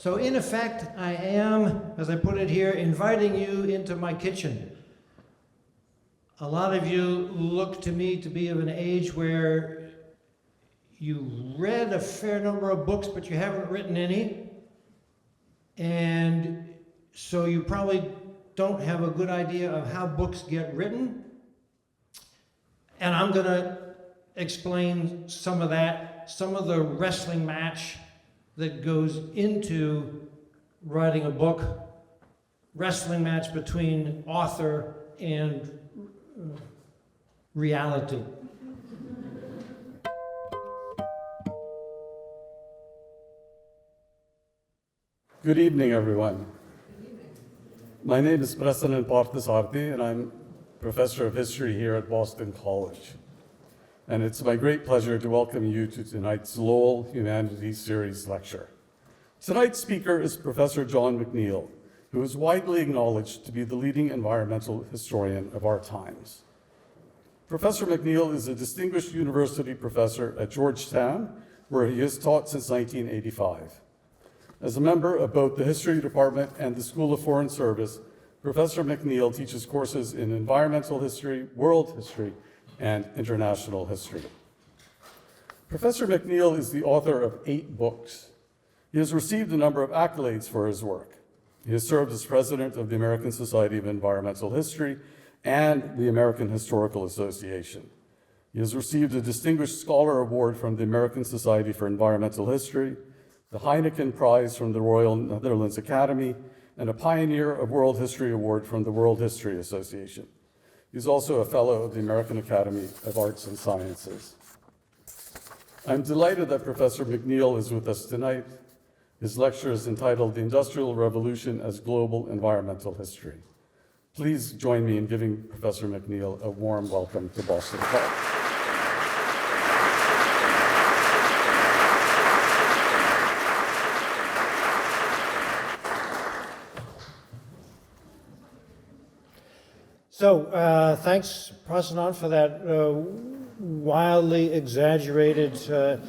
So in effect, I am, as I put it here, inviting you into my kitchen. A lot of you look to me to be of an age where you read a fair number of books, but you haven't written any. And so you probably don't have a good idea of how books get written. And I'm going to explain some of that, some of the wrestling match that goes into writing a book, wrestling match between author and reality. Good evening, everyone. My name is Prasannan Parthasarathy, and I'm Professor of History here at Boston College. And it's my great pleasure to welcome you to tonight's Lowell Humanities Series lecture. Tonight's speaker is Professor John McNeill, who is widely acknowledged to be the leading environmental historian of our times. Professor McNeill is a distinguished university professor at Georgetown, where he has taught since 1985. As a member of both the History Department and the School of Foreign Service, Professor McNeill teaches courses in environmental history, world history, and international history. Professor McNeill is the author of 8 books. He has received a number of accolades for his work. He has served as president of the American Society of Environmental History and the American Historical Association. He has received a Distinguished Scholar Award from the American Society for Environmental History, the Heineken Prize from the Royal Netherlands Academy, and a Pioneer of World History Award from the World History Association. He's also a fellow of the American Academy of Arts and Sciences. I'm delighted that Professor McNeill is with us tonight. His lecture is entitled The Industrial Revolution as Global Environmental History. Please join me in giving Professor McNeill a warm welcome to Boston College. So thanks, Prasannan, for that wildly exaggerated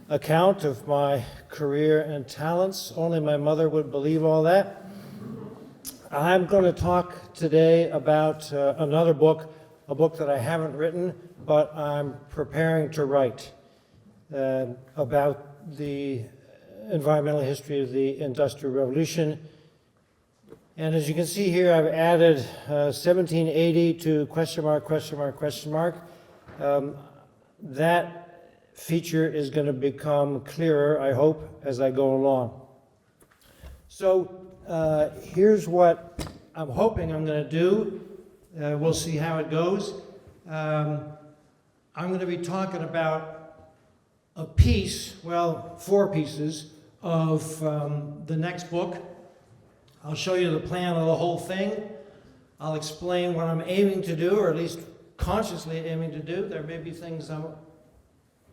account of my career and talents. Only my mother would believe all that. I'm going to talk today about another book, a book that I haven't written, but I'm preparing to write about the environmental history of the Industrial Revolution. And as you can see here, I've added 1780 to question mark, question mark, question mark. That feature is going to become clearer, I hope, as I go along. So here's what I'm hoping I'm going to do. We'll see how it goes. I'm going to be talking about a piece, well, 4 pieces of the next book. I'll show you the plan of the whole thing. I'll explain what I'm aiming to do, or at least consciously aiming to do. There may be things I'm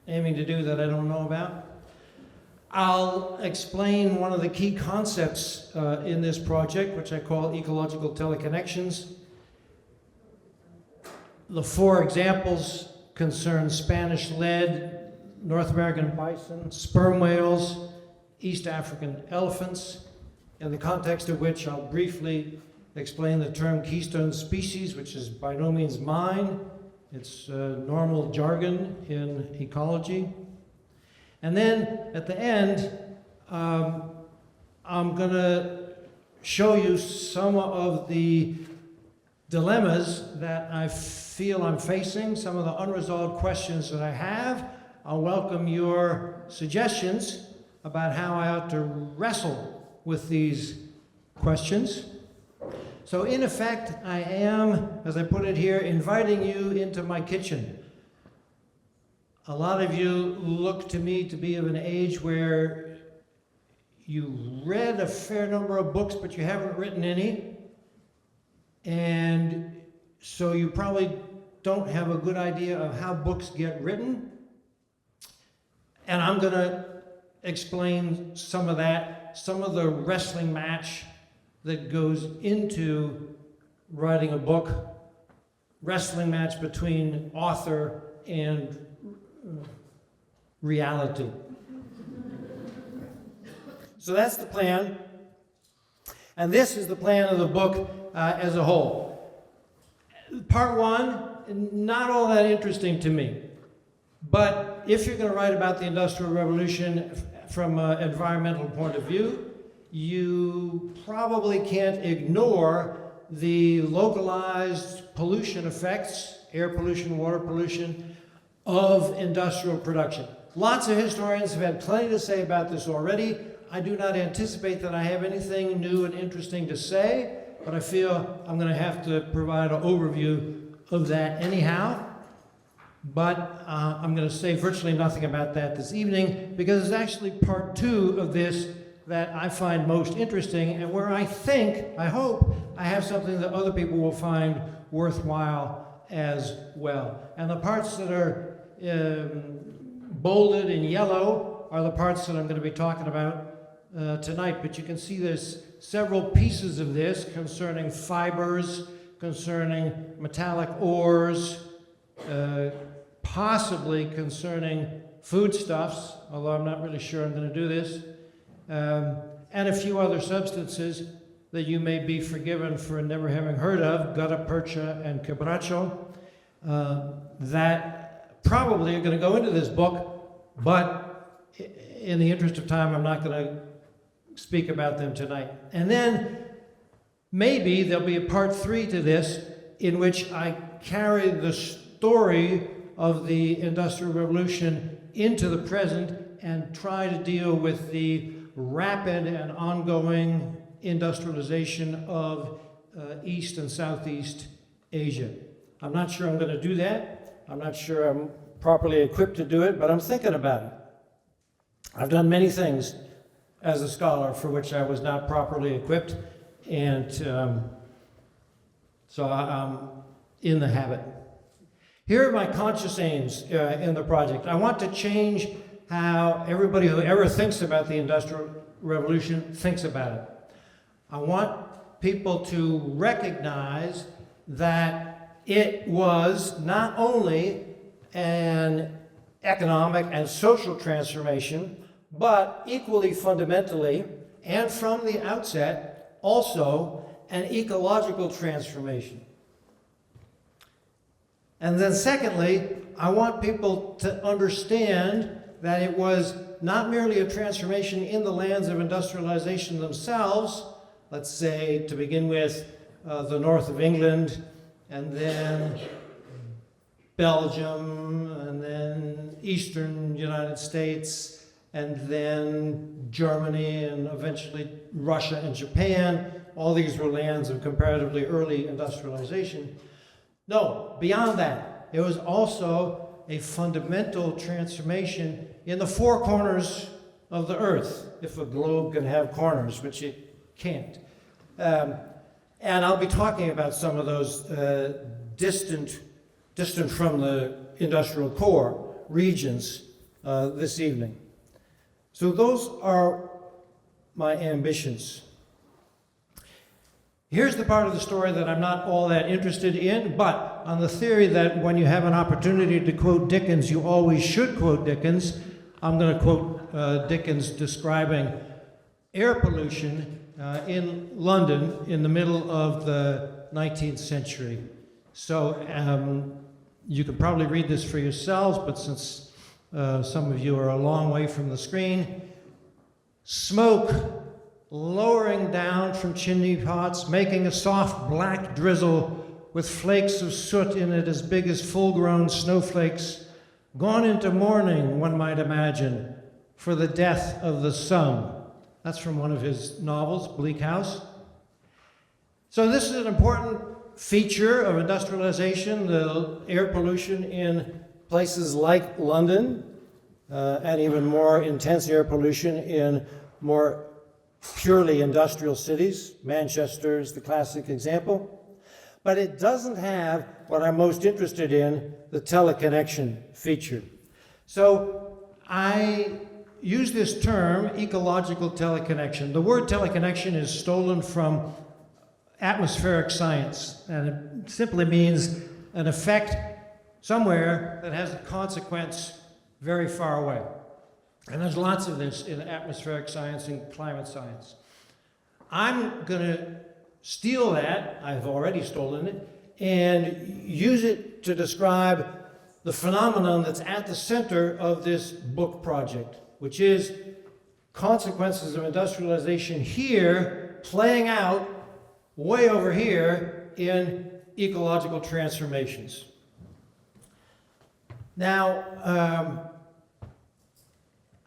aiming to do that I don't know about. I'll explain one of the key concepts in this project, which I call ecological teleconnections. The 4 examples concern Spanish lead, North American bison, sperm whales, East African elephants, in the context of which I'll briefly explain the term keystone species, which is by no means mine. It's normal jargon in ecology. And then at the end, I'm going to show you some of the dilemmas that I feel I'm facing, some of the unresolved questions that I have. I'll welcome your suggestions about how I ought to wrestle with these questions. So in effect, I am, as I put it here, inviting you into my kitchen. A lot of you look to me to be of an age where you read a fair number of books, but you haven't written any. And so you probably don't have a good idea of how books get written. And I'm going to explain some of that, some of the wrestling match that goes into writing a book, wrestling match between author and reality. So that's the plan. And this is the plan of the book as a whole. Part one, not all that interesting to me. But if you're going to write about the Industrial Revolution from an environmental point of view, you probably can't ignore the localized pollution effects, air pollution, water pollution, of industrial production. Lots of historians have had plenty to say about this already. I do not anticipate that I have anything new and interesting to say, but I feel I'm going to have to provide an overview of that anyhow. But I'm going to say virtually nothing about that this evening, because it's actually part two of this that I find most interesting, and where I hope, I have something that other people will find worthwhile as well. And the parts that are bolded in yellow are the parts that I'm going to be talking about tonight. But you can see there's several pieces of this concerning fibers, concerning metallic ores, possibly concerning foodstuffs, although I'm not really sure I'm going to do this, and a few other substances that you may be forgiven for never having heard of, gutta percha and quebracho, that probably are going to go into this book, but in the interest of time, I'm not going to speak about them tonight. And then maybe there'll be a part three to this in which I carry the story of the Industrial Revolution into the present and try to deal with the rapid and ongoing industrialization of East and Southeast Asia. I'm not sure I'm going to do that. I'm not sure I'm properly equipped to do it, but I'm thinking about it. I've done many things as a scholar for which I was not properly equipped, and so I'm in the habit. Here are my conscious aims in the project. I want to change how everybody who ever thinks about the Industrial Revolution thinks about it. I want people to recognize that it was not only an economic and social transformation, but equally fundamentally, and from the outset, also an ecological transformation. And then secondly, I want people to understand that it was not merely a transformation in the lands of industrialization themselves, let's say to begin with the north of England, and then Belgium, and then eastern United States, and then Germany, and eventually Russia and Japan. All these were lands of comparatively early industrialization. No, beyond that, it was also a fundamental transformation in the four corners of the earth, if a globe can have corners, which it can't. And I'll be talking about some of those distant from the industrial core regions this evening. So those are my ambitions. Here's the part of the story that I'm not all that interested in, but on the theory that when you have an opportunity to quote Dickens, you always should quote Dickens, I'm going to quote Dickens describing air pollution in London in the middle of the 19th century. So you can probably read this for yourselves, but since some of you are a long way from the screen, smoke lowering down from chimney pots, making a soft black drizzle with flakes of soot in it as big as full-grown snowflakes, gone into mourning, one might imagine, for the death of the sun. That's from one of his novels, Bleak House. So this is an important feature of industrialization, the air pollution in places like London, and even more intense air pollution in more purely industrial cities. Manchester is the classic example. But it doesn't have what I'm most interested in, the teleconnection feature. So I use this term, ecological teleconnection. The word teleconnection is stolen from atmospheric science, and it simply means an effect somewhere that has a consequence very far away. And there's lots of this in atmospheric science and climate science. I'm going to steal that, I've already stolen it, and use it to describe the phenomenon that's at the center of this book project, which is consequences of industrialization here playing out way over here in ecological transformations. Now,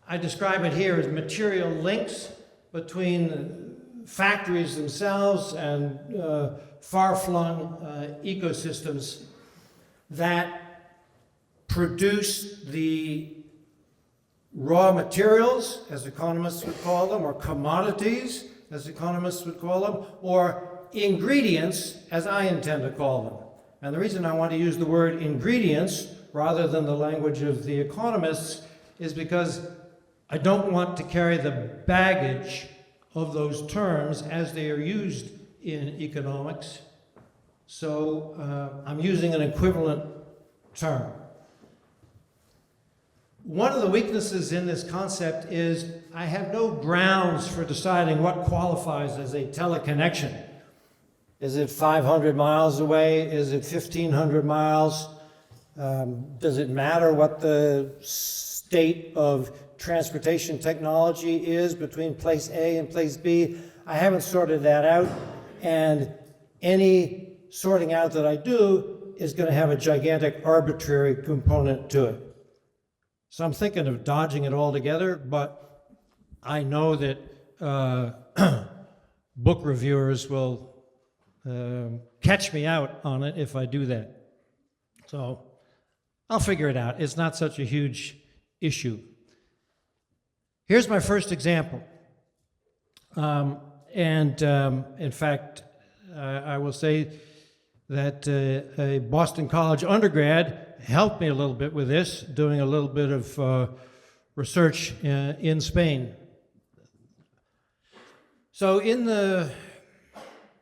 I describe it here as material links between factories themselves and far-flung ecosystems that produce the raw materials, as economists would call them, or commodities, as economists would call them, or ingredients, as I intend to call them. And the reason I want to use the word ingredients rather than the language of the economists is because I don't want to carry the baggage of those terms as they are used in economics. So I'm using an equivalent term. One of the weaknesses in this concept is I have no grounds for deciding what qualifies as a teleconnection. Is it 500 miles away? Is it 1,500 miles? Does it matter what the state of transportation technology is between place A and place B? I haven't sorted that out, and any sorting out that I do is going to have a gigantic arbitrary component to it. So I'm thinking of dodging it altogether, but I know that book reviewers will catch me out on it if I do that. So I'll figure it out. It's not such a huge issue. Here's my first example. In fact, I will say that a Boston College undergrad helped me a little bit with this, doing a little bit of research in Spain. So in the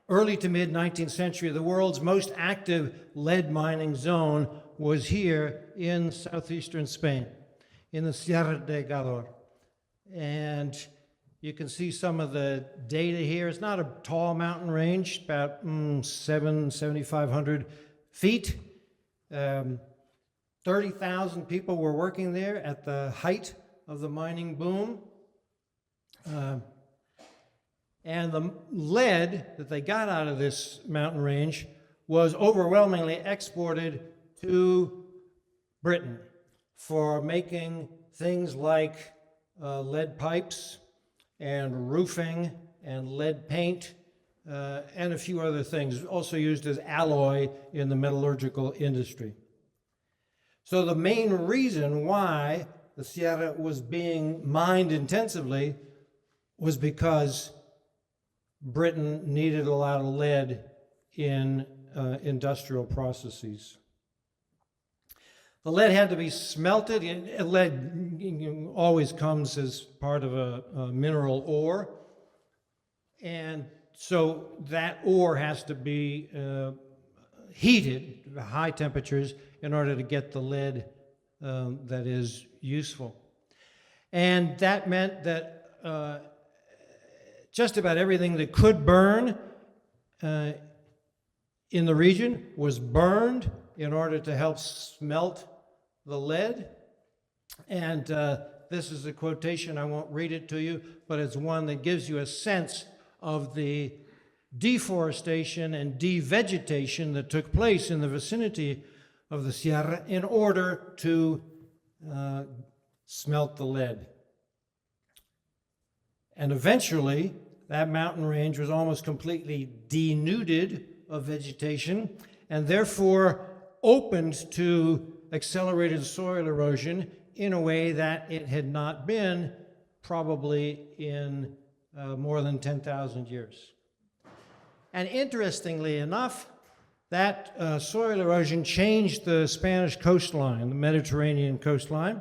early to mid 19th century, the world's most active lead mining zone was here in southeastern Spain, in the Sierra de Gádor. And you can see some of the data here. It's not a tall mountain range, about 7,500 feet. 30,000 people were working there at the height of the mining boom. And the lead that they got out of this mountain range was overwhelmingly exported to Britain for making things like lead pipes and roofing and lead paint and a few other things, also used as alloy in the metallurgical industry. So the main reason why the Sierra was being mined intensively was because Britain needed a lot of lead in industrial processes. The lead had to be smelted. Lead always comes as part of a mineral ore. And so that ore has to be heated to high temperatures in order to get the lead that is useful. And that meant that just about everything that could burn in the region was burned in order to help smelt the lead. And this is a quotation, I won't read it to you, but it's one that gives you a sense of the deforestation and devegetation that took place in the vicinity of the Sierra in order to smelt the lead. And eventually, that mountain range was almost completely denuded of vegetation and therefore opened to accelerated soil erosion in a way that it had not been probably in more than 10,000 years. And interestingly enough, that soil erosion changed the Spanish coastline, the Mediterranean coastline.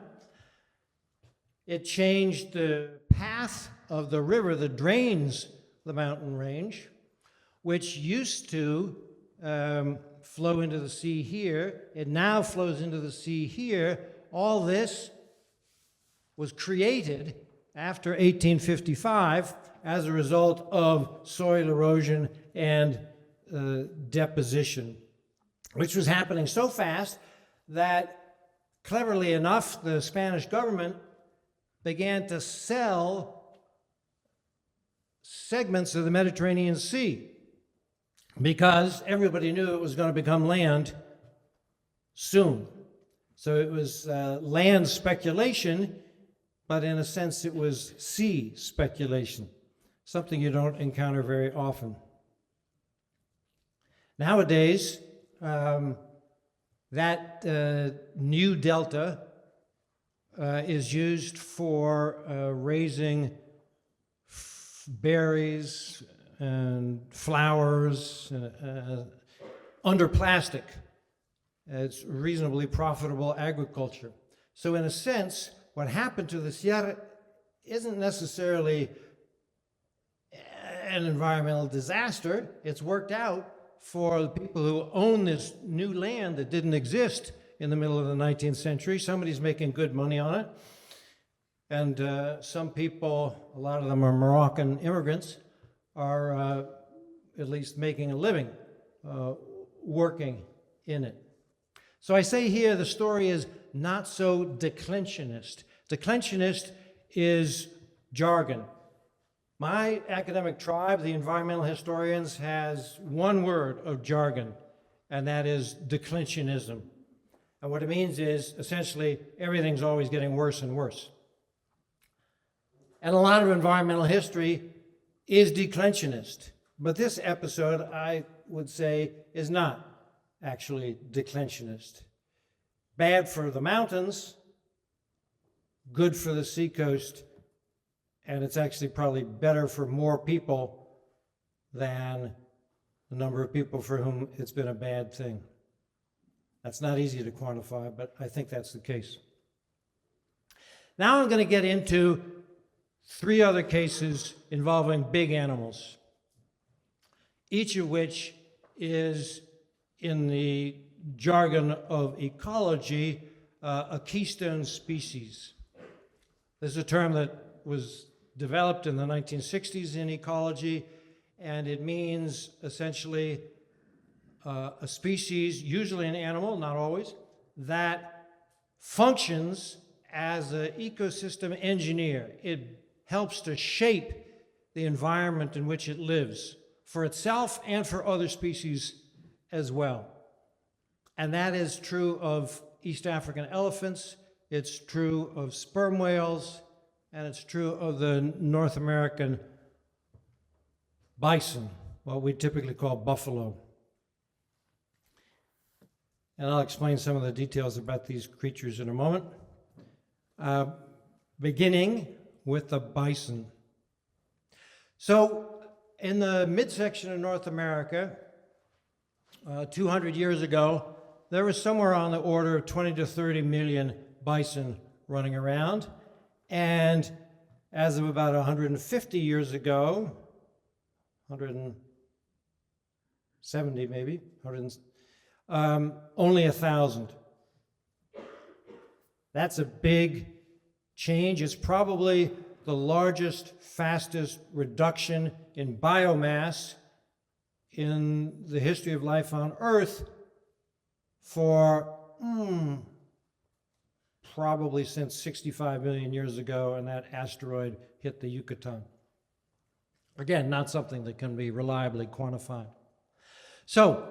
It changed the path of the river that drains the mountain range, which used to flow into the sea here. It now flows into the sea here. All this was created after 1855 as a result of soil erosion and deposition, which was happening so fast that, cleverly enough, the Spanish government began to sell segments of the Mediterranean Sea because everybody knew it was going to become land soon. So it was land speculation, but in a sense it was sea speculation, something you don't encounter very often. Nowadays, that new delta is used for raising berries and flowers under plastic. It's reasonably profitable agriculture. So in a sense, what happened to the Sierra isn't necessarily an environmental disaster. It's worked out for the people who own this new land that didn't exist in the middle of the 19th century. Somebody's making good money on it. And some people, a lot of them are Moroccan immigrants, are at least making a living working in it. So I say here the story is not so declensionist. Declensionist is jargon. My academic tribe, the environmental historians, has one word of jargon, and that is declensionism. And what it means is essentially everything's always getting worse and worse. And a lot of environmental history is declensionist. But this episode, I would say, is not actually declensionist. Bad for the mountains, good for the seacoast, and it's actually probably better for more people than the number of people for whom it's been a bad thing. That's not easy to quantify, but I think that's the case. Now I'm going to get into 3 other cases involving big animals, each of which is, in the jargon of ecology, a keystone species. This is a term that was developed in the 1960s in ecology, and it means essentially a species, usually an animal, not always, that functions as an ecosystem engineer. It helps to shape the environment in which it lives, for itself and for other species as well. And that is true of East African elephants, it's true of sperm whales, and it's true of the North American bison, what we typically call buffalo. And I'll explain some of the details about these creatures in a moment. Beginning with the bison. So in the midsection of North America, 200 years ago, there was somewhere on the order of 20 to 30 million bison running around. And as of about 150 years ago, 170 maybe, only 1,000. That's a big change. It's probably the largest, fastest reduction in biomass in the history of life on Earth for probably since 65 million years ago, and that asteroid hit the Yucatan. Again, not something that can be reliably quantified. So,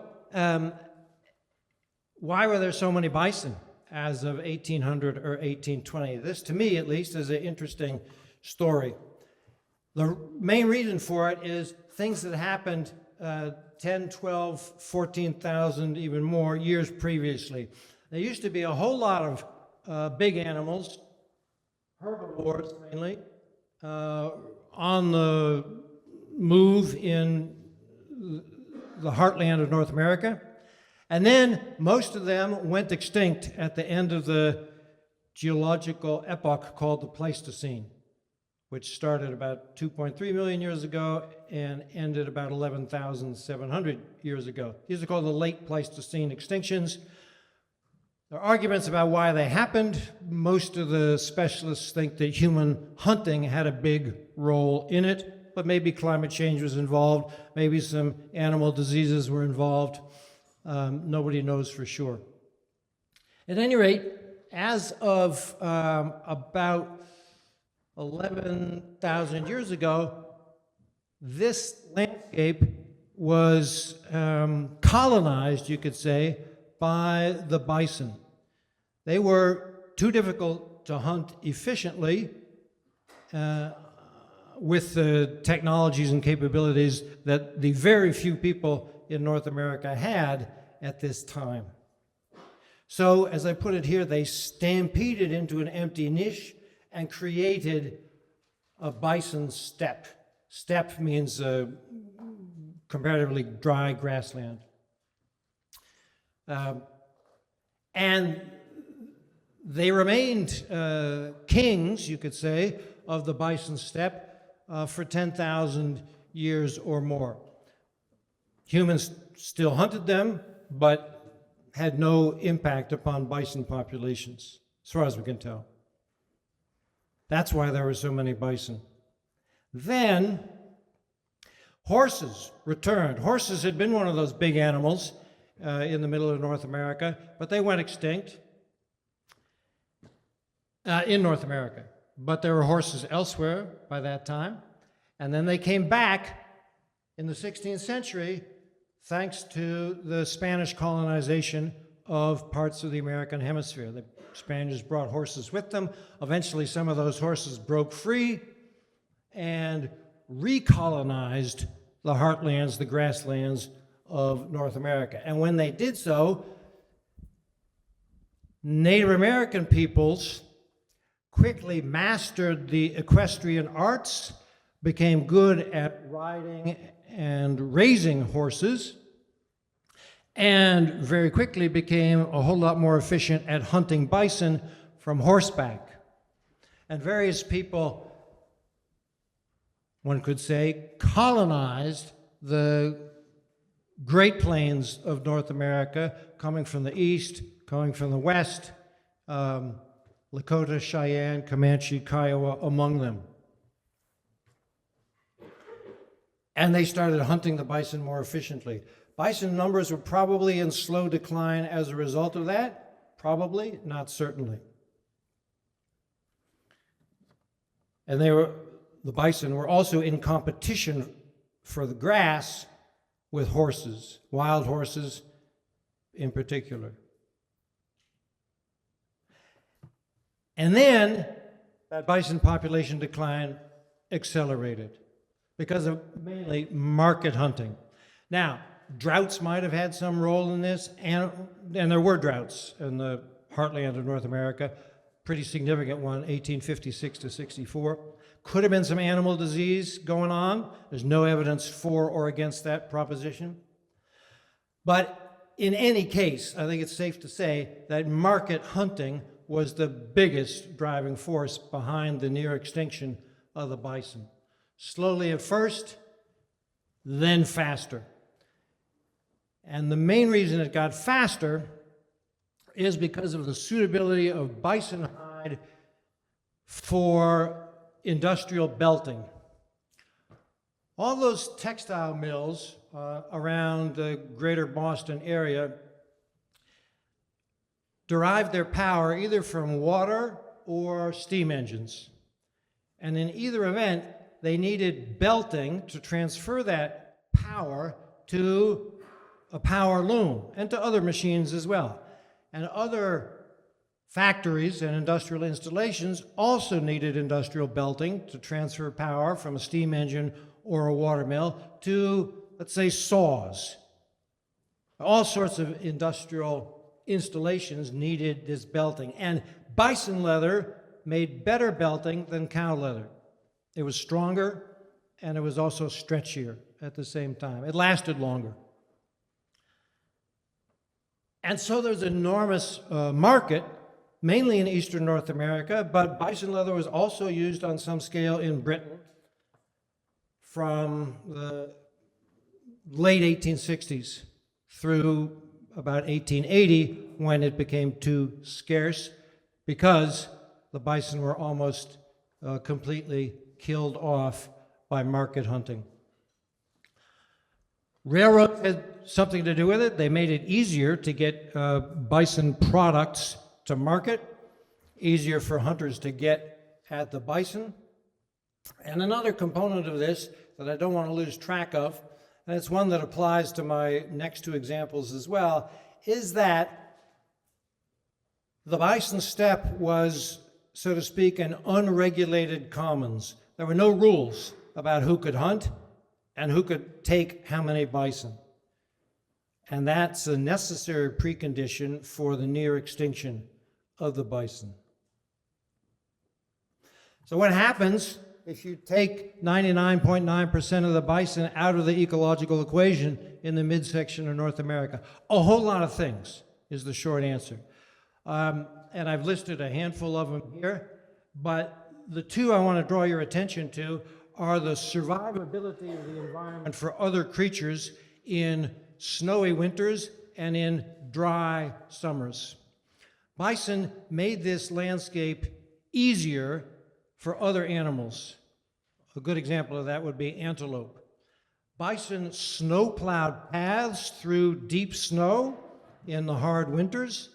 why were there so many bison as of 1800 or 1820? This, to me at least, is an interesting story. The main reason for it is things that happened 10, 12, 14,000, even more years previously. There used to be a whole lot of big animals, herbivores mainly, on the move in the heartland of North America. And then most of them went extinct at the end of the geological epoch called the Pleistocene, which started about 2.3 million years ago and ended about 11,700 years ago. These are called the late Pleistocene extinctions. There are arguments about why they happened. Most of the specialists think that human hunting had a big role in it, but maybe climate change was involved, maybe some animal diseases were involved. Nobody knows for sure. At any rate, as of about 11,000 years ago, this landscape was colonized, you could say, by the bison. They were too difficult to hunt efficiently with the technologies and capabilities that the very few people in North America had at this time. So, as I put it here, they stampeded into an empty niche and created a bison steppe. Steppe means comparatively dry grassland. And they remained kings, you could say, of the bison steppe for 10,000 years or more. Humans still hunted them, but had no impact upon bison populations, as far as we can tell. That's why there were so many bison. Then, horses returned. Horses had been one of those big animals in the middle of North America, but they went extinct in North America. But there were horses elsewhere by that time. And then they came back in the 16th century thanks to the Spanish colonization of parts of the American hemisphere. The Spaniards brought horses with them. Eventually, some of those horses broke free and recolonized the heartlands, the grasslands of North America. And when they did so, Native American peoples quickly mastered the equestrian arts, became good at riding and raising horses, and very quickly became a whole lot more efficient at hunting bison from horseback. And various people, one could say, colonized the Great Plains of North America, coming from the east, coming from the west, Lakota, Cheyenne, Comanche, Kiowa among them. And they started hunting the bison more efficiently. Bison numbers were probably in slow decline as a result of that. Probably, not certainly. And the bison were also in competition for the grass with horses, wild horses in particular. And then that bison population decline accelerated because of mainly market hunting. Now, droughts might have had some role in this, and there were droughts in the heartland of North America, pretty significant one, 1856 to 64. Could have been some animal disease going on. There's no evidence for or against that proposition. But in any case, I think it's safe to say that market hunting was the biggest driving force behind the near extinction of the bison. Slowly at first, then faster. And the main reason it got faster is because of the suitability of bison hide for industrial belting. All those textile mills around the greater Boston area derived their power either from water or steam engines. And in either event, they needed belting to transfer that power to a power loom and to other machines as well. And other factories and industrial installations also needed industrial belting to transfer power from a steam engine or a water mill to, let's say, saws. All sorts of industrial installations needed this belting. And bison leather made better belting than cow leather. It was stronger, and it was also stretchier at the same time. It lasted longer. And so there's an enormous market, mainly in eastern North America, but bison leather was also used on some scale in Britain from the late 1860s through about 1880 when it became too scarce because the bison were almost completely killed off by market hunting. Railroads had something to do with it. They made it easier to get bison products to market, easier for hunters to get at the bison. And another component of this that I don't want to lose track of, and it's one that applies to my next two examples as well, is that the bison steppe was, so to speak, an unregulated commons. There were no rules about who could hunt and who could take how many bison. And that's a necessary precondition for the near extinction of the bison. So what happens if you take 99.9% of the bison out of the ecological equation in the midsection of North America? A whole lot of things is the short answer. And I've listed a handful of them here, but the two I want to draw your attention to are the survivability of the environment for other creatures in snowy winters and in dry summers. Bison made this landscape easier for other animals. A good example of that would be antelope. Bison snow-plowed paths through deep snow in the hard winters.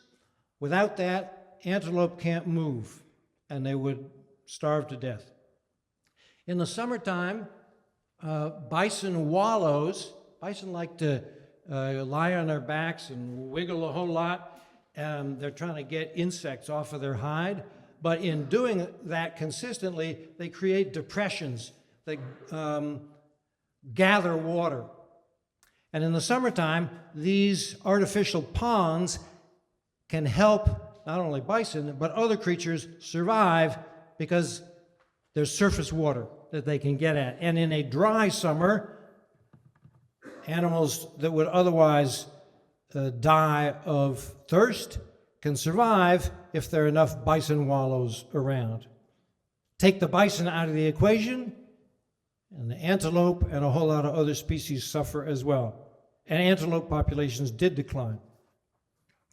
Without that, antelope can't move, and they would starve to death. In the summertime, bison wallows. Bison like to lie on their backs and wiggle a whole lot. They're trying to get insects off of their hide. But in doing that consistently, they create depressions that gather water. And in the summertime, these artificial ponds can help not only bison, but other creatures survive because there's surface water that they can get at. And in a dry summer, animals that would otherwise die of thirst can survive if there are enough bison wallows around. Take the bison out of the equation, and the antelope and a whole lot of other species suffer as well. And antelope populations did decline.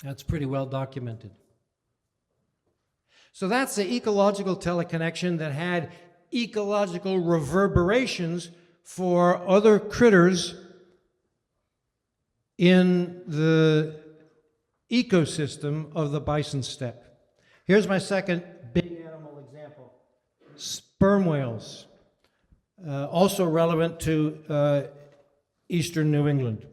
That's pretty well documented. So that's the ecological teleconnection that had ecological reverberations for other critters in the ecosystem of the bison steppe. Here's my second big animal example. Sperm whales, also relevant to eastern New England,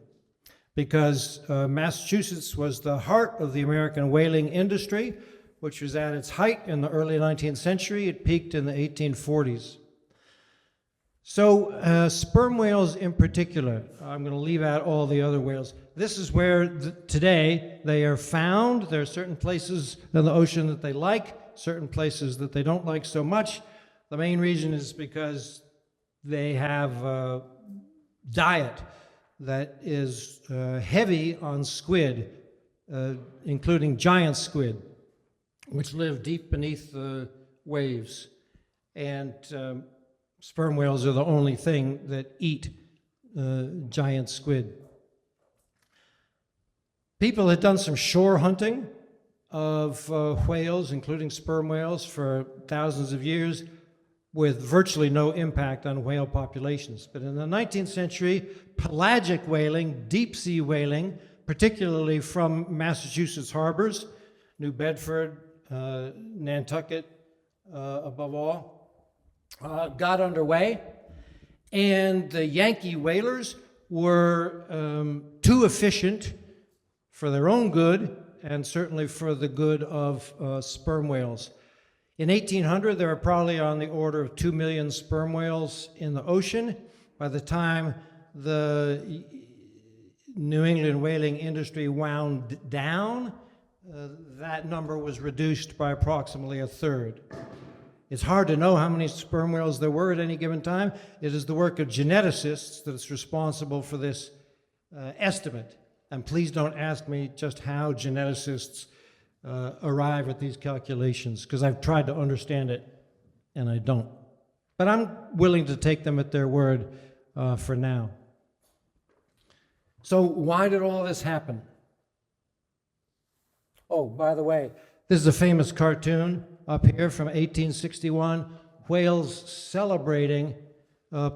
because Massachusetts was the heart of the American whaling industry, which was at its height in the early 19th century. It peaked in the 1840s. So sperm whales in particular, I'm going to leave out all the other whales. This is where today they are found. There are certain places in the ocean that they like, certain places that they don't like so much. The main reason is because they have a diet that is heavy on squid, including giant squid, which live deep beneath the waves. And sperm whales are the only thing that eat giant squid. People had done some shore hunting of whales, including sperm whales, for thousands of years with virtually no impact on whale populations. But in the 19th century, pelagic whaling, deep sea whaling, particularly from Massachusetts harbors, New Bedford, Nantucket, above all, got underway, and the Yankee whalers were too efficient for their own good and certainly for the good of sperm whales. In 1800, there were probably on the order of 2 million sperm whales in the ocean. By the time the New England whaling industry wound down, that number was reduced by approximately a third. It's hard to know how many sperm whales there were at any given time. It is the work of geneticists that's responsible for this estimate. And please don't ask me just how geneticists arrive at these calculations, because I've tried to understand it and I don't. But I'm willing to take them at their word for now. So why did all this happen? Oh, by the way, this is a famous cartoon up here from 1861, whales celebrating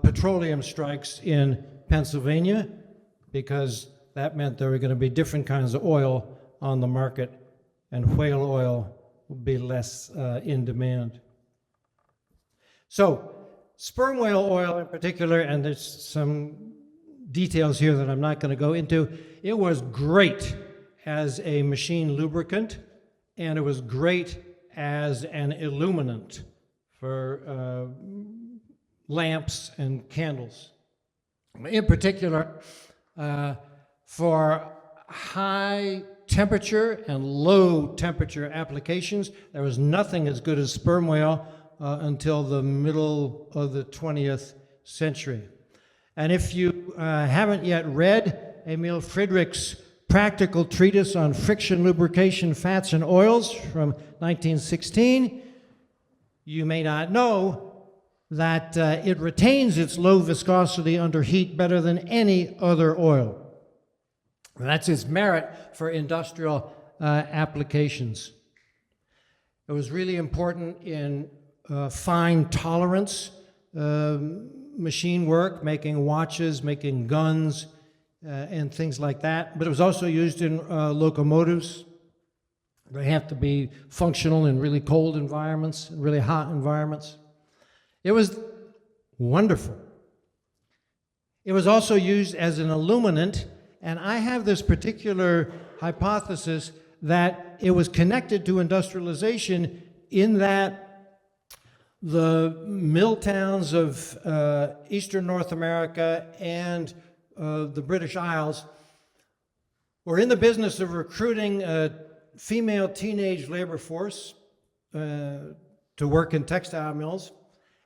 petroleum strikes in Pennsylvania, because that meant there were going to be different kinds of oil on the market, and whale oil would be less in demand. So, sperm whale oil in particular, and there's some details here that I'm not going to go into, it was great as a machine lubricant, and it was great as an illuminant for lamps and candles. In particular, for high temperature and low temperature applications, there was nothing as good as sperm whale until the middle of the 20th century. And if you haven't yet read Emil Friedrich's Practical Treatise on Friction, Lubrication, Fats, and Oils from 1916, you may not know that it retains its low viscosity under heat better than any other oil. That's its merit for industrial applications. It was really important in fine tolerance machine work, making watches, making guns, and things like that. But it was also used in locomotives. They have to be functional in really cold environments, really hot environments. It was wonderful. It was also used as an illuminant, and I have this particular hypothesis that it was connected to industrialization in that the mill towns of Eastern North America and the British Isles were in the business of recruiting a female teenage labor force to work in textile mills.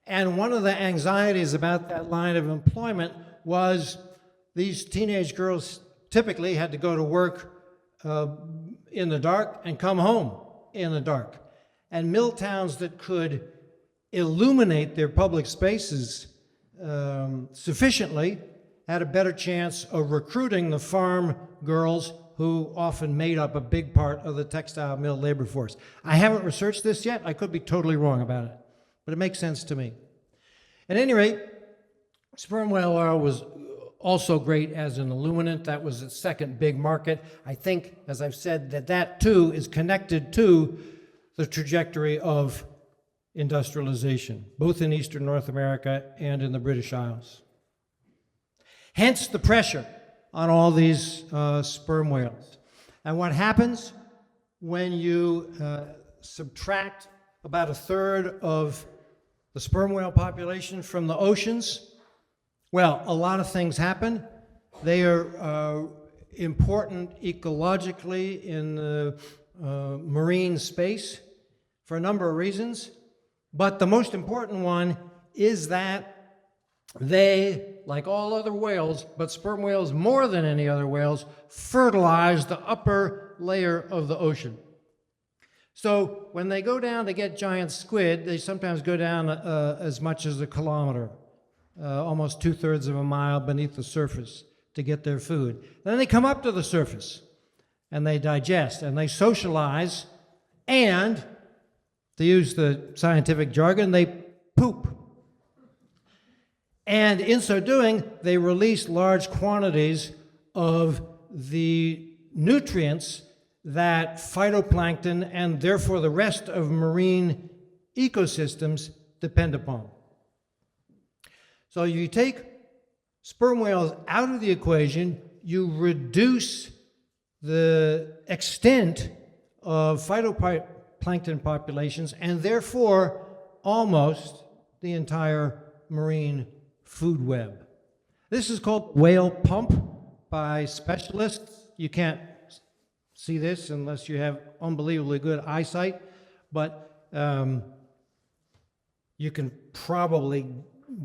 And one of the anxieties about that line of employment was these teenage girls typically had to go to work in the dark and come home in the dark. And mill towns that could illuminate their public spaces sufficiently had a better chance of recruiting the farm girls who often made up a big part of the textile mill labor force. I haven't researched this yet. I could be totally wrong about it, but it makes sense to me. At any rate, sperm whale oil was also great as an illuminant. That was its second big market. I think, as I've said, that too is connected to the trajectory of industrialization, both in Eastern North America and in the British Isles. Hence the pressure on all these sperm whales. And what happens when you subtract about a third of the sperm whale population from the oceans? Well, a lot of things happen. They are important ecologically in the marine space for a number of reasons. But the most important one is that they, like all other whales, but sperm whales more than any other whales, fertilize the upper layer of the ocean. So when they go down to get giant squid, they sometimes go down as much as a kilometer, almost 2/3 of a mile beneath the surface to get their food. Then they come up to the surface and they digest and they socialize, and to use the scientific jargon, they poop. And in so doing, they release large quantities of the nutrients that phytoplankton and therefore the rest of marine ecosystems depend upon. So you take sperm whales out of the equation, you reduce the extent of phytoplankton populations and therefore almost the entire marine food web. This is called whale pump by specialists. You can't see this unless you have unbelievably good eyesight, but you can probably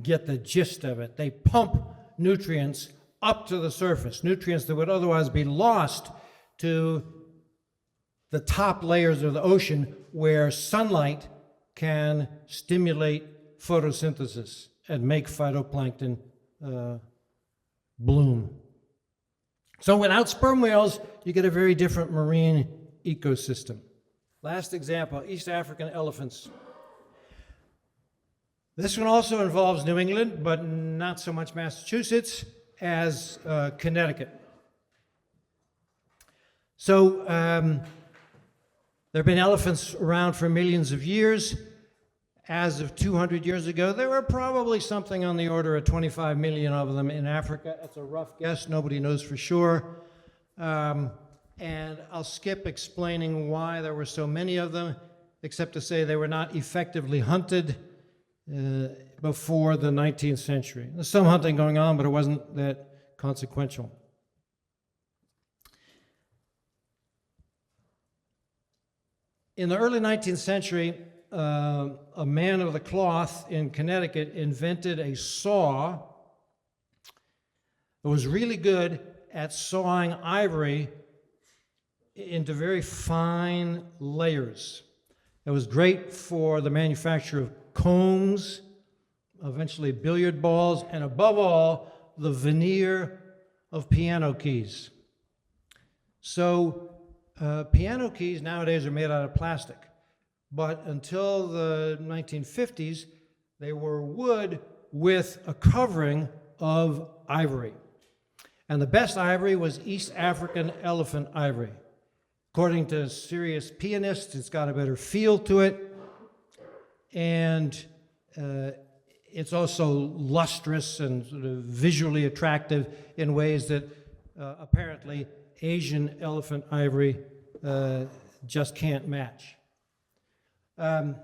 get the gist of it. They pump nutrients up to the surface, nutrients that would otherwise be lost to the top layers of the ocean where sunlight can stimulate photosynthesis and make phytoplankton bloom. So without sperm whales, you get a very different marine ecosystem. Last example, East African elephants. This one also involves New England, but not so much Massachusetts as Connecticut. So there have been elephants around for millions of years. As of 200 years ago, there were probably something on the order of 25 million of them in Africa. That's a rough guess, nobody knows for sure. And I'll skip explaining why there were so many of them, except to say they were not effectively hunted before the 19th century. There's some hunting going on, but it wasn't that consequential. In the early 19th century, a man of the cloth in Connecticut invented a saw that was really good at sawing ivory into very fine layers. It was great for the manufacture of combs, eventually billiard balls, and above all, the veneer of piano keys. So piano keys nowadays are made out of plastic, but until the 1950s, they were wood with a covering of ivory. And the best ivory was East African elephant ivory. According to serious pianists, it's got a better feel to it, and it's also lustrous and sort of visually attractive in ways that apparently Asian elephant ivory just can't match. And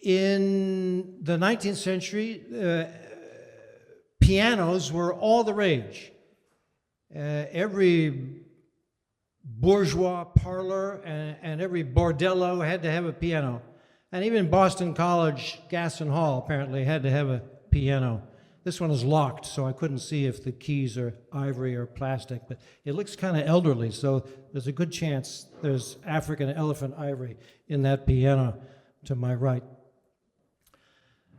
in the 19th century, pianos were all the rage. Every bourgeois parlor and every bordello had to have a piano. And even Boston College, Gaston Hall, apparently had to have a piano. This one is locked, so I couldn't see if the keys are ivory or plastic, but it looks kind of elderly, so there's a good chance there's African elephant ivory in that piano to my right.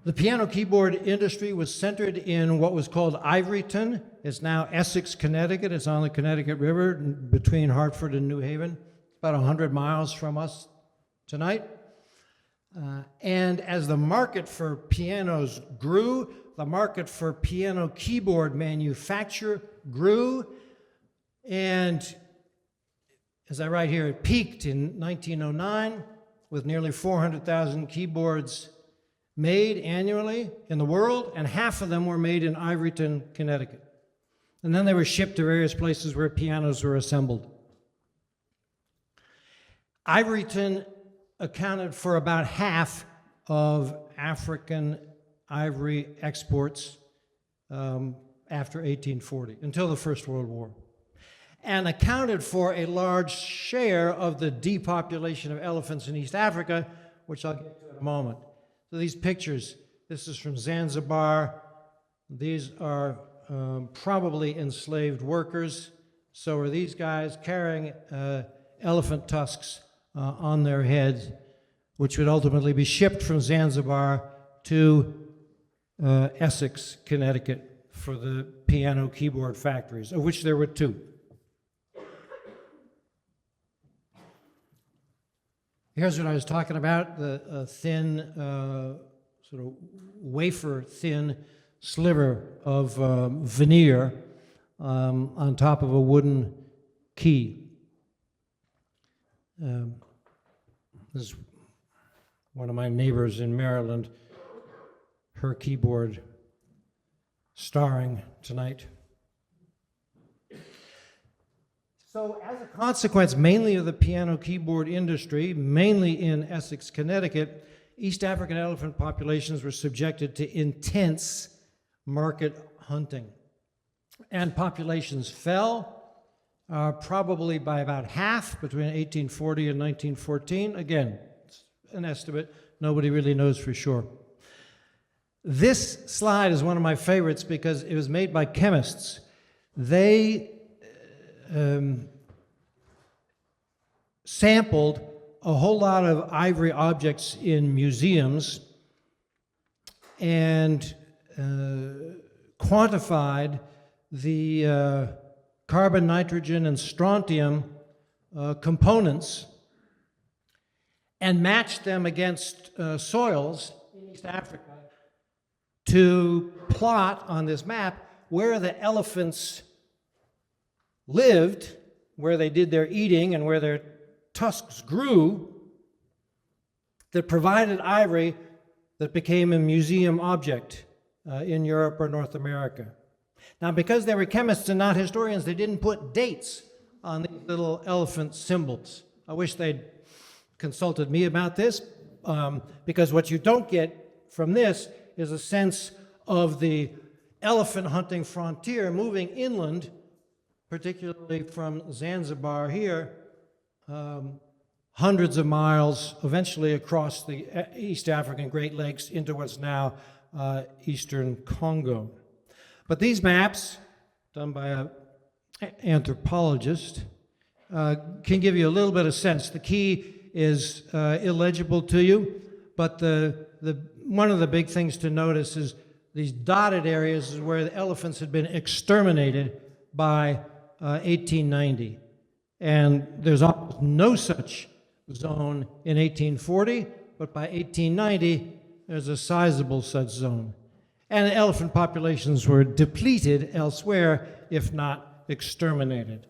The piano keyboard industry was centered in what was called Ivoryton. It's now Essex, Connecticut. It's on the Connecticut River between Hartford and New Haven, about 100 miles from us tonight. And as the market for pianos grew, the market for piano keyboard manufacture grew. And as I write here, it peaked in 1909 with nearly 400,000 keyboards made annually in the world, and half of them were made in Ivoryton, Connecticut. And then they were shipped to various places where pianos were assembled. Ivoryton accounted for about half of African ivory exports after 1840, until the First World War, and accounted for a large share of the depopulation of elephants in East Africa, which I'll get to in a moment. So these pictures, this is from Zanzibar. These are probably enslaved workers. So are these guys carrying elephant tusks on their heads, which would ultimately be shipped from Zanzibar to Essex, Connecticut, for the piano keyboard factories, of which there were two. Here's what I was talking about, the thin, sort of wafer-thin sliver of veneer on top of a wooden key. This is one of my neighbors in Maryland, her keyboard starring tonight. So as a consequence, mainly of the piano keyboard industry, mainly in Essex, Connecticut, East African elephant populations were subjected to intense market hunting. And populations fell, probably by about half between 1840 and 1914. Again, it's an estimate, nobody really knows for sure. This slide is one of my favorites because it was made by chemists. They sampled a whole lot of ivory objects in museums and quantified the carbon, nitrogen, and strontium components and matched them against soils in East Africa to plot on this map where the elephants lived, where they did their eating, and where their tusks grew, that provided ivory that became a museum object in Europe or North America. Now, because they were chemists and not historians, they didn't put dates on these little elephant symbols. I wish they'd consulted me about this, because what you don't get from this is a sense of the elephant hunting frontier moving inland, particularly from Zanzibar here, hundreds of miles, eventually across the East African Great Lakes into what's now eastern Congo. But these maps, done by an anthropologist, can give you a little bit of sense. The key is illegible to you, but one of the big things to notice is these dotted areas is where the elephants had been exterminated by 1890. And there's almost no such zone in 1840, but by 1890, there's a sizable such zone. And the elephant populations were depleted elsewhere, if not exterminated.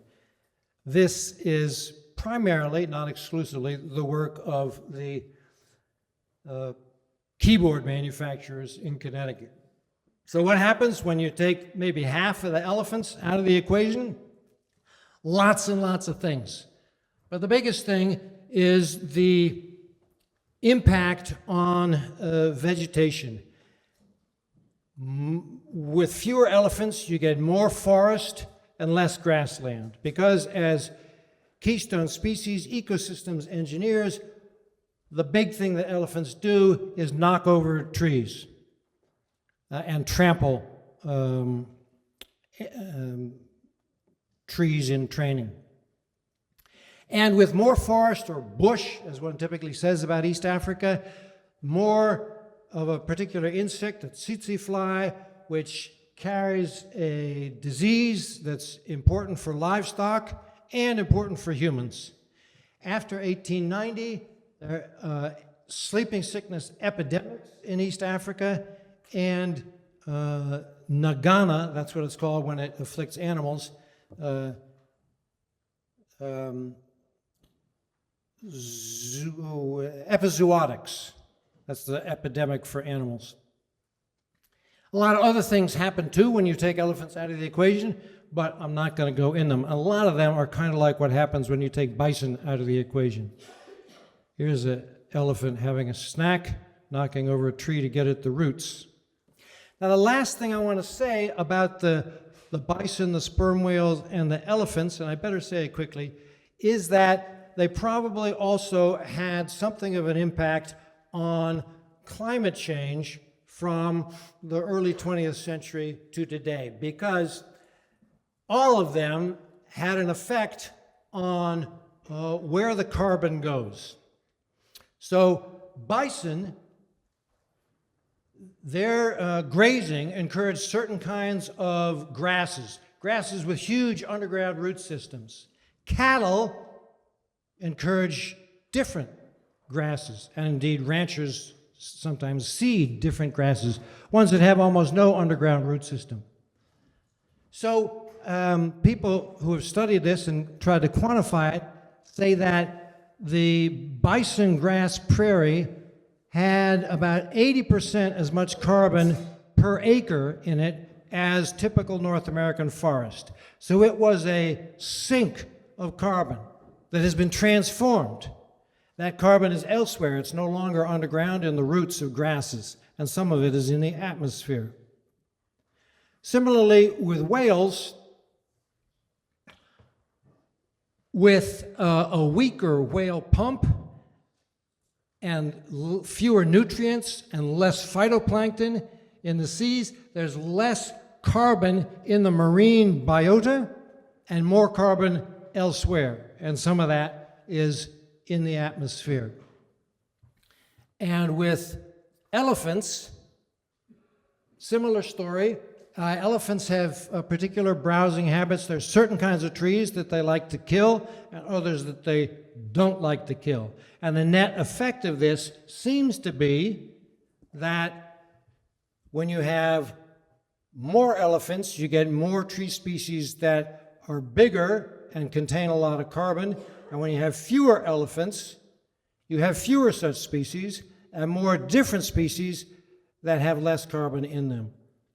This is primarily, not exclusively, the work of the keyboard manufacturers in Connecticut. So what happens when you take maybe half of the elephants out of the equation? Lots and lots of things. But the biggest thing is the impact on vegetation. With fewer elephants, you get more forest and less grassland, because as keystone species ecosystems engineers, the big thing that elephants do is knock over trees and trample trees in training. And with more forest or bush, as one typically says about East Africa, more of a particular insect, a tsetse fly, which carries a disease that's important for livestock and important for humans. After 1890, there are sleeping sickness epidemics in East Africa, and Nagana, that's what it's called when it afflicts animals, epizootics. That's the epidemic for animals. A lot of other things happen too when you take elephants out of the equation, but I'm not going to go in them. A lot of them are kind of like what happens when you take bison out of the equation. Here's an elephant having a snack, knocking over a tree to get at the roots. Now, the last thing I want to say about the bison, the sperm whales, and the elephants, and I better say it quickly, is that they probably also had something of an impact on climate change from the early 20th century to today, because all of them had an effect on where the carbon goes. So bison, their grazing encouraged certain kinds of grasses with huge underground root systems. Cattle encourage different grasses, and indeed ranchers sometimes seed different grasses, ones that have almost no underground root system. So people who have studied this and tried to quantify it say that the bison grass prairie had about 80% as much carbon per acre in it as typical North American forest. So it was a sink of carbon that has been transformed. That carbon is elsewhere. It's no longer underground in the roots of grasses, and some of it is in the atmosphere. Similarly, with whales, with a weaker whale pump and fewer nutrients and less phytoplankton in the seas, there's less carbon in the marine biota and more carbon elsewhere. And some of that is in the atmosphere. And with elephants, similar story. Elephants have particular browsing habits. There's certain kinds of trees that they like to kill and others that they don't like to kill. And the net effect of this seems to be that when you have more elephants, you get more tree species that are bigger and contain a lot of carbon. And when you have fewer elephants, you have fewer such species and more different species that have less carbon in them.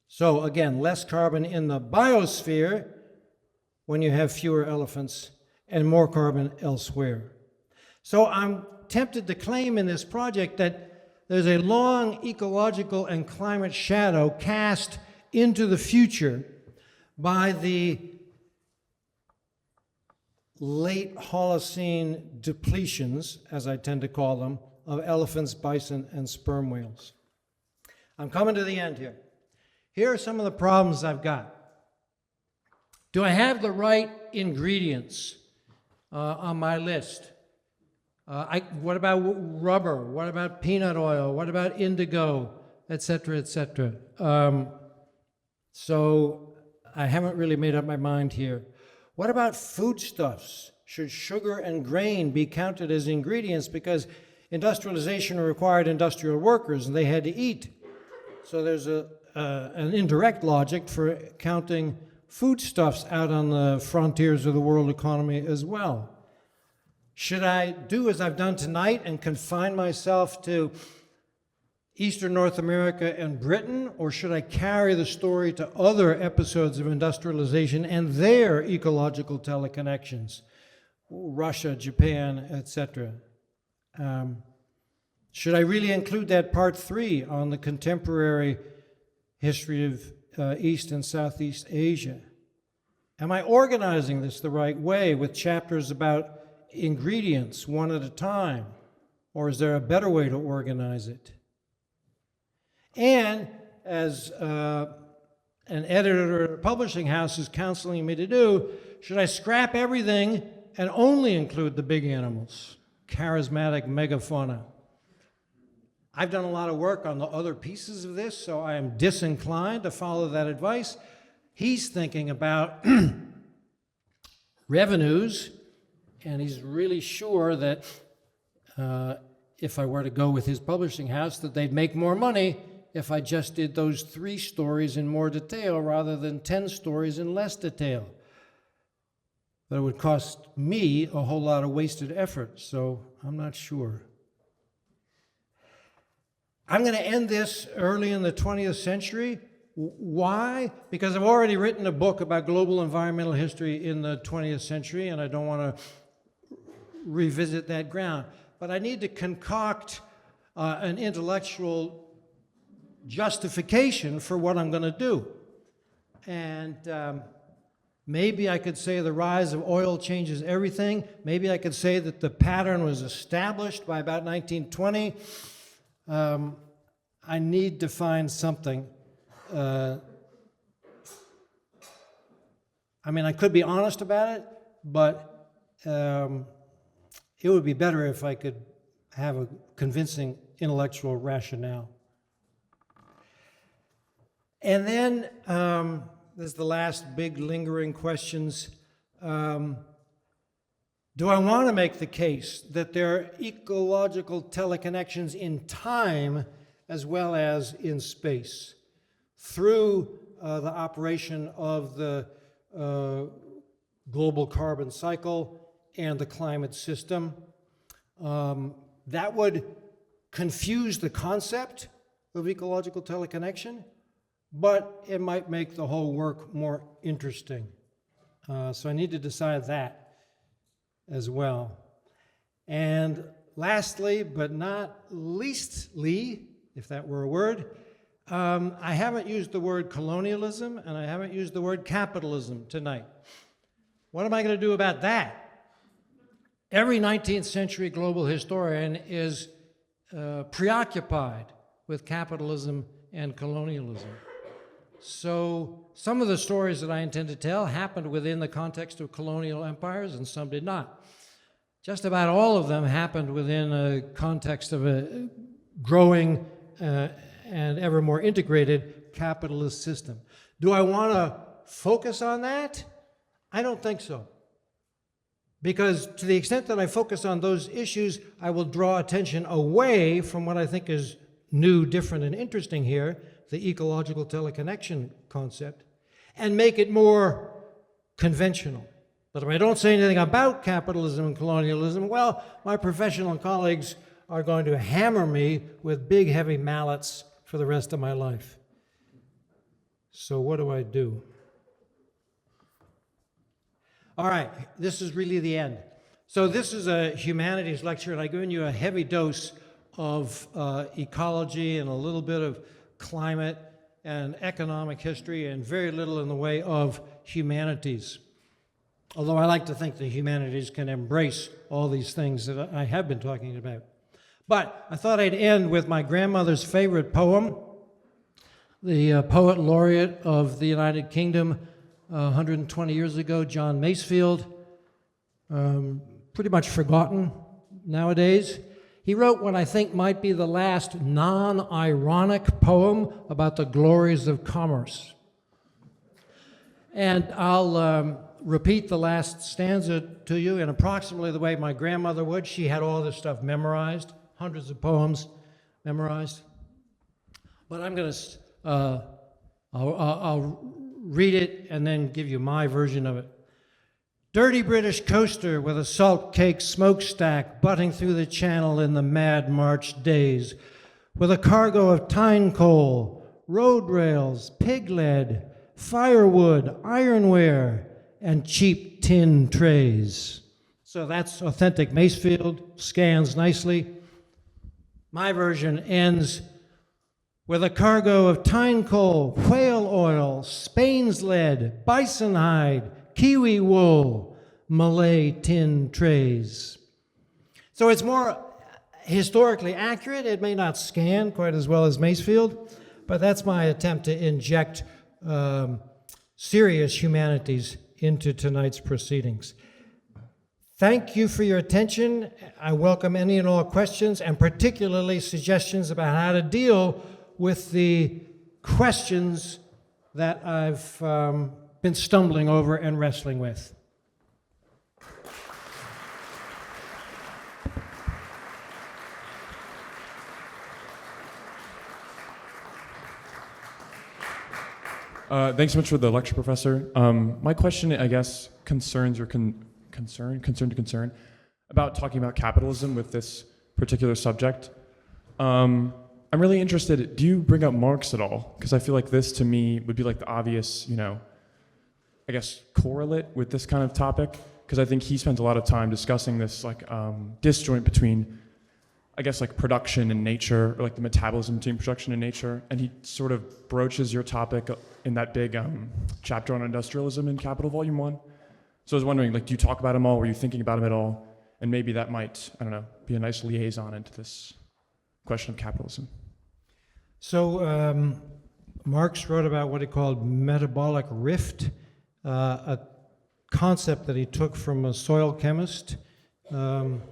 So again, less carbon in the biosphere when you have fewer elephants and more carbon elsewhere. So I'm tempted to claim in this project that there's a long ecological and climate shadow cast into the future by the late Holocene depletions, as I tend to call them, of elephants, bison, and sperm whales. I'm coming to the end here. Here are some of the problems I've got. Do I have the right ingredients on my list? What about rubber? What about peanut oil? What about indigo, et cetera, et cetera? So I haven't really made up my mind here. What about foodstuffs? Should sugar and grain be counted as ingredients? Because industrialization required industrial workers and they had to eat. So there's an indirect logic for counting foodstuffs out on the frontiers of the world economy as well. Should I do as I've done tonight and confine myself to Eastern North America and Britain, or should I carry the story to other episodes of industrialization and their ecological teleconnections? Russia, Japan, etc. Should I really include that part 3 on the contemporary history of East and Southeast Asia? Am I organizing this the right way with chapters about ingredients one at a time? Or is there a better way to organize it? And as an editor at a publishing house is counseling me to do, should I scrap everything and only include the big animals, charismatic megafauna? I've done a lot of work on the other pieces of this, so I am disinclined to follow that advice. He's thinking about revenues, and he's really sure that if I were to go with his publishing house, that they'd make more money if I just did those 3 stories in more detail rather than 10 stories in less detail. But it would cost me a whole lot of wasted effort, so I'm not sure. I'm going to end this early in the 20th century. Why? Because I've already written a book about global environmental history in the 20th century, and I don't want to revisit that ground. But I need to concoct an intellectual justification for what I'm going to do. And maybe I could say the rise of oil changes everything. Maybe I could say that the pattern was established by about 1920. I need to find something. I mean, I could be honest about it, but it would be better if I could have a convincing intellectual rationale. And then there's the last big lingering questions. Do I want to make the case that there are ecological teleconnections in time as well as in space through the operation of the global carbon cycle and the climate system? That would confuse the concept of ecological teleconnection, but it might make the whole work more interesting. So I need to decide that as well. And lastly, but not leastly, if that were a word, I haven't used the word colonialism and I haven't used the word capitalism tonight. What am I going to do about that? Every 19th century global historian is preoccupied with capitalism and colonialism. So some of the stories that I intend to tell happened within the context of colonial empires and some did not. Just about all of them happened within a context of a growing and ever more integrated capitalist system. Do I want to focus on that? I don't think so. Because to the extent that I focus on those issues, I will draw attention away from what I think is new, different, and interesting here, the ecological teleconnection concept, and make it more conventional. But if I don't say anything about capitalism and colonialism, well, my professional colleagues are going to hammer me with big, heavy mallets for the rest of my life. So what do I do? All right, this is really the end. So this is a humanities lecture, and I've given you a heavy dose of ecology and a little bit of climate and economic history and very little in the way of humanities. Although I like to think the humanities can embrace all these things that I have been talking about. But I thought I'd end with my grandmother's favorite poem, the poet laureate of the United Kingdom 120 years ago, John Masefield, pretty much forgotten nowadays. He wrote what I think might be the last non-ironic poem about the glories of commerce. And I'll repeat the last stanza to you in approximately the way my grandmother would. She had all this stuff memorized, hundreds of poems memorized. But I'm going to, I'll read it and then give you my version of it. Dirty British coaster with a salt cake smokestack butting through the channel in the mad March days, with a cargo of tine coal, road rails, pig lead, firewood, ironware, and cheap tin trays. So that's authentic Masefield, scans nicely. My version ends with a cargo of tine coal, whale oil, Spain's lead, bison hide, kiwi wool, Malay tin trays. So it's more historically accurate. It may not scan quite as well as Masefield, but that's my attempt to inject serious humanities into tonight's proceedings. Thank you for your attention. I welcome any and all questions, and particularly suggestions about how to deal with the questions that I've been stumbling over and wrestling with. Thanks so much for the lecture, Professor. My question, I guess, concerns about talking about capitalism with this particular subject. I'm really interested, do you bring up Marx at all? Because I feel like this, to me, would be like the obvious, I guess, correlate with this kind of topic. Because I think he spent a lot of time discussing this, like, disjoint between, I guess, like production and nature, or like the metabolism between production and nature. And he sort of broaches your topic in that big chapter on industrialism in Capital Volume 1. So I was wondering, like, do you talk about him all? Were you thinking about him at all? And maybe that might, I don't know, be a nice liaison into this question of capitalism. So Marx wrote about what he called metabolic rift, a concept that he took from a soil chemist. And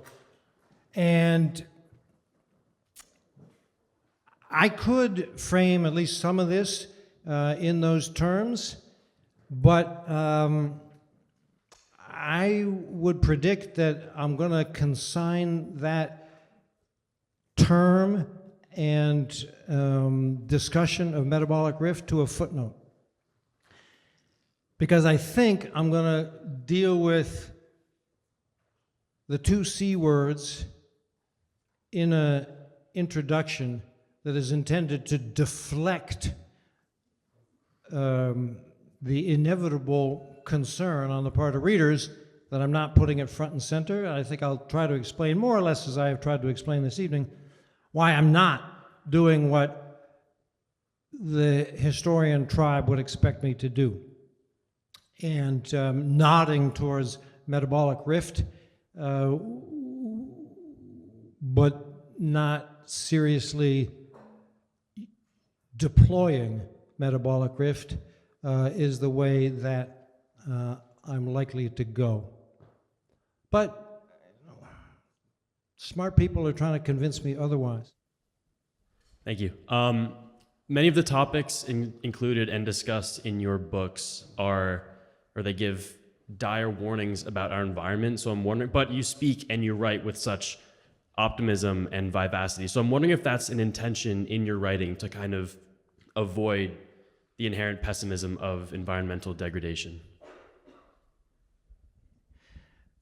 I could frame at least some of this in those terms, but I would predict that I'm going to consign that term and discussion of metabolic rift to a footnote. Because I think I'm going to deal with the two C words in an introduction that is intended to deflect the inevitable concern on the part of readers that I'm not putting it front and center. I think I'll try to explain more or less as I have tried to explain this evening why I'm not doing what the historian tribe would expect me to do. And nodding towards metabolic rift, but not seriously deploying metabolic rift is the way that I'm likely to go. But smart people are trying to convince me otherwise. Thank you. Many of the topics included and discussed in your books they give dire warnings about our environment. So I'm wondering, but you speak and you write with such optimism and vivacity. So I'm wondering if that's an intention in your writing to kind of avoid the inherent pessimism of environmental degradation.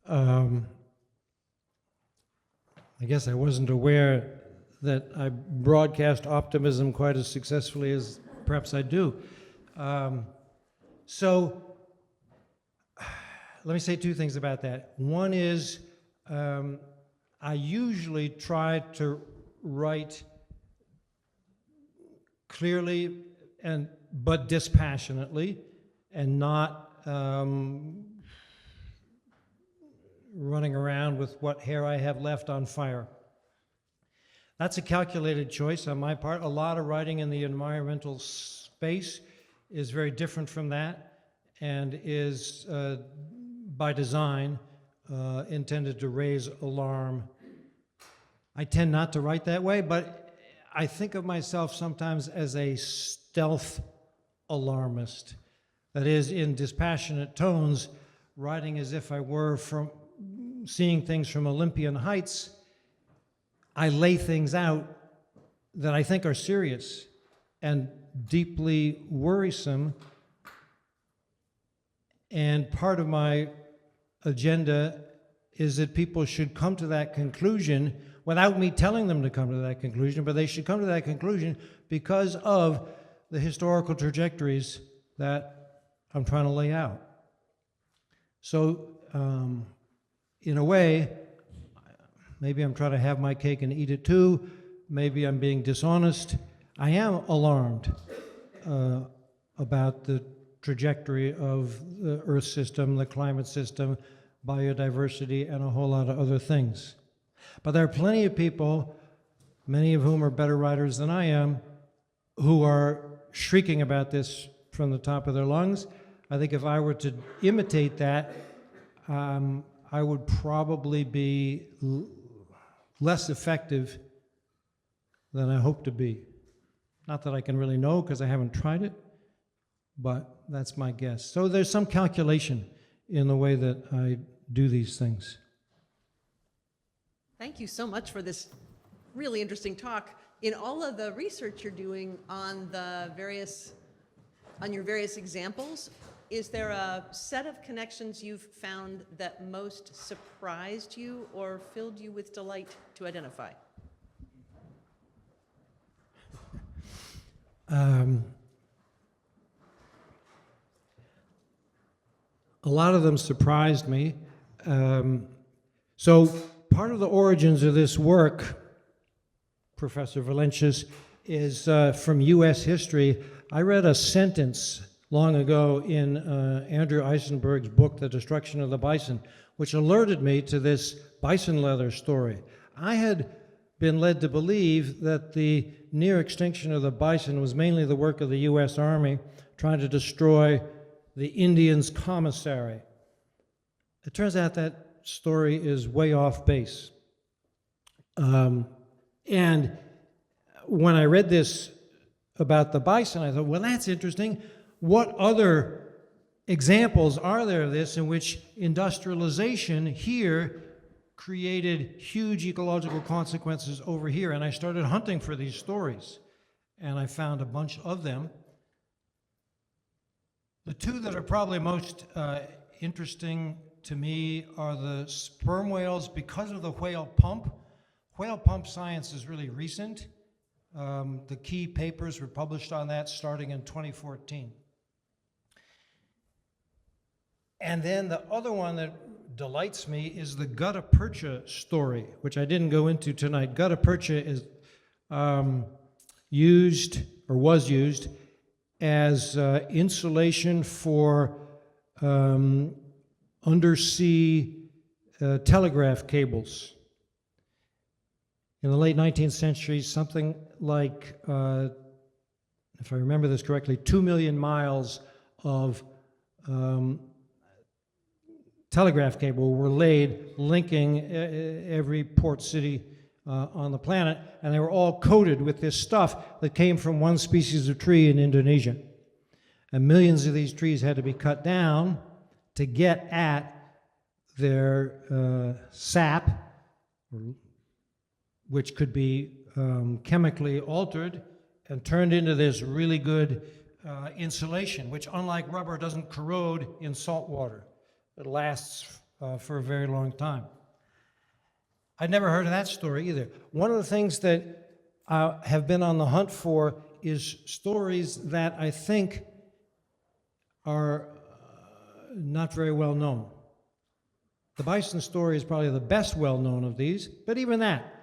I guess I wasn't aware that I broadcast optimism quite as successfully as perhaps I do. So let me say two things about that. One is I usually try to write clearly but dispassionately, and not running around with what hair I have left on fire. That's a calculated choice on my part. A lot of writing in the environmental space is very different from that, and is by design intended to raise alarm. I tend not to write that way, but I think of myself sometimes as a stealth alarmist. That is, in dispassionate tones, writing as if I were seeing things from Olympian heights. I lay things out that I think are serious and deeply worrisome. And part of my agenda is that people should come to that conclusion without me telling them to come to that conclusion, but they should come to that conclusion because of the historical trajectories that I'm trying to lay out. So, in a way, maybe I'm trying to have my cake and eat it too. Maybe I'm being dishonest. I am alarmed about the trajectory of the Earth system, the climate system, biodiversity, and a whole lot of other things. But there are plenty of people, many of whom are better writers than I am, who are shrieking about this from the top of their lungs. I think if I were to imitate that, I would probably be less effective than I hope to be. Not that I can really know because I haven't tried it, but that's my guess. So there's some calculation in the way that I do these things. Thank you so much for this really interesting talk. In all of the research you're doing on your various examples, is there a set of connections you've found that most surprised you or filled you with delight to identify? A lot of them surprised me. So part of the origins of this work, Professor Valencius, is from U.S. history. I read a sentence long ago in Andrew Eisenberg's book, The Destruction of the Bison, which alerted me to this bison leather story. I had been led to believe that the near extinction of the bison was mainly the work of the U.S. Army trying to destroy the Indians' commissary. It turns out that story is way off base. And when I read this about the bison, I thought, well, that's interesting. What other examples are there of this in which industrialization here created huge ecological consequences over here? And I started hunting for these stories, and I found a bunch of them. The two that are probably most interesting to me are the sperm whales because of the whale pump. Whale pump science is really recent. The key papers were published on that starting in 2014. And then the other one that delights me is the gutta percha story, which I didn't go into tonight. Gutta percha is was used as insulation for undersea telegraph cables. In the late 19th century, something like, if I remember this correctly, 2 million miles of telegraph cable were laid linking every port city on the planet, and they were all coated with this stuff that came from one species of tree in Indonesia. And millions of these trees had to be cut down to get at their sap, which could be chemically altered and turned into this really good insulation, which, unlike rubber, doesn't corrode in salt water. It lasts for a very long time. I'd never heard of that story either. One of the things that I have been on the hunt for is stories that I think are not very well known. The bison story is probably the best well known of these, but even that,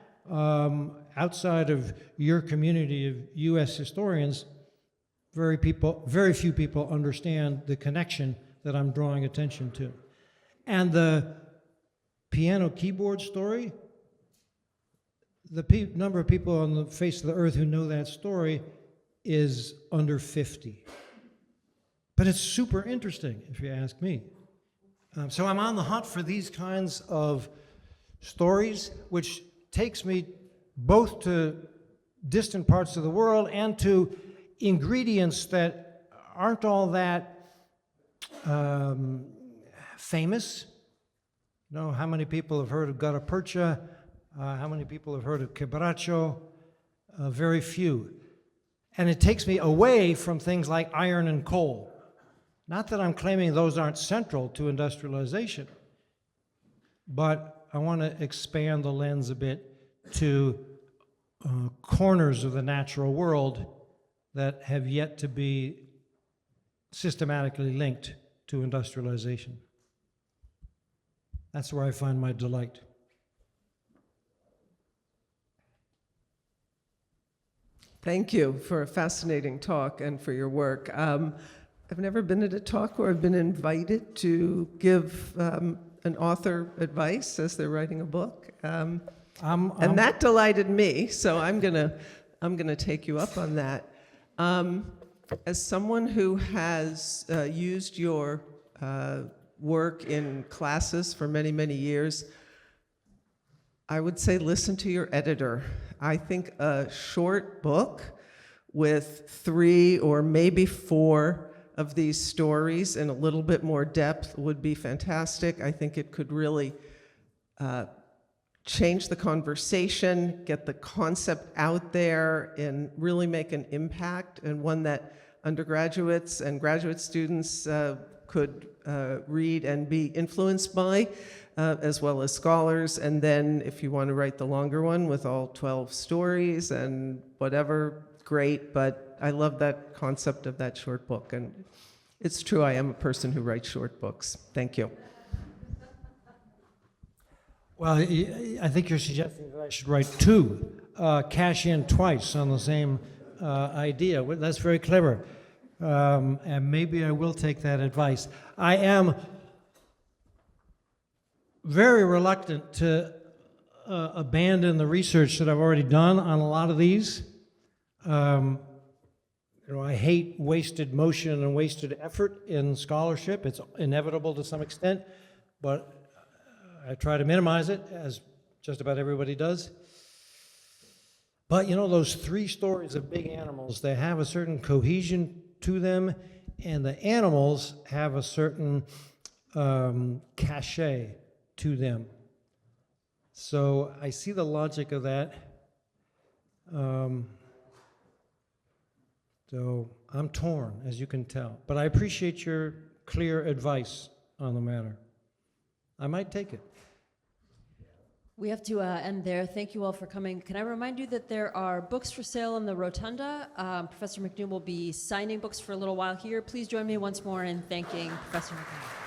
outside of your community of U.S. historians, very few people understand the connection that I'm drawing attention to. And the piano keyboard story, the number of people on the face of the earth who know that story is under 50. But it's super interesting, if you ask me. So I'm on the hunt for these kinds of stories, which takes me both to distant parts of the world and to ingredients that aren't all that famous. You know, how many people have heard of gutta percha? How many people have heard of quebracho? Very few. And it takes me away from things like iron and coal. Not that I'm claiming those aren't central to industrialization, but I want to expand the lens a bit to corners of the natural world that have yet to be systematically linked to industrialization. That's where I find my delight. Thank you for a fascinating talk and for your work. I've never been at a talk where I've been invited to give an author advice as they're writing a book, and that delighted me. So I'm gonna take you up on that. As someone who has used your work in classes for many, many years, I would say listen to your editor. I think a short book with 3 or maybe 4 of these stories in a little bit more depth would be fantastic. I think it could really change the conversation, get the concept out there, and really make an impact, and one that undergraduates and graduate students could read and be influenced by, as well as scholars. And then if you want to write the longer one with all 12 stories and whatever, great. But I love that concept of that short book. And it's true, I am a person who writes short books. Thank you. Well, I think you're suggesting that I should write 2, cash in twice on the same idea. Well, that's very clever. And maybe I will take that advice. I am very reluctant to abandon the research that I've already done on a lot of these. I hate wasted motion and wasted effort in scholarship. It's inevitable to some extent, but I try to minimize it, as just about everybody does. But those 3 stories of big animals, they have a certain cohesion to them, and the animals have a certain cachet to them. So I see the logic of that. So I'm torn, as you can tell. But I appreciate your clear advice on the matter. I might take it. We have to end there. Thank you all for coming. Can I remind you that there are books for sale in the rotunda? Professor McNeill will be signing books for a little while here. Please join me once more in thanking Professor McNeill.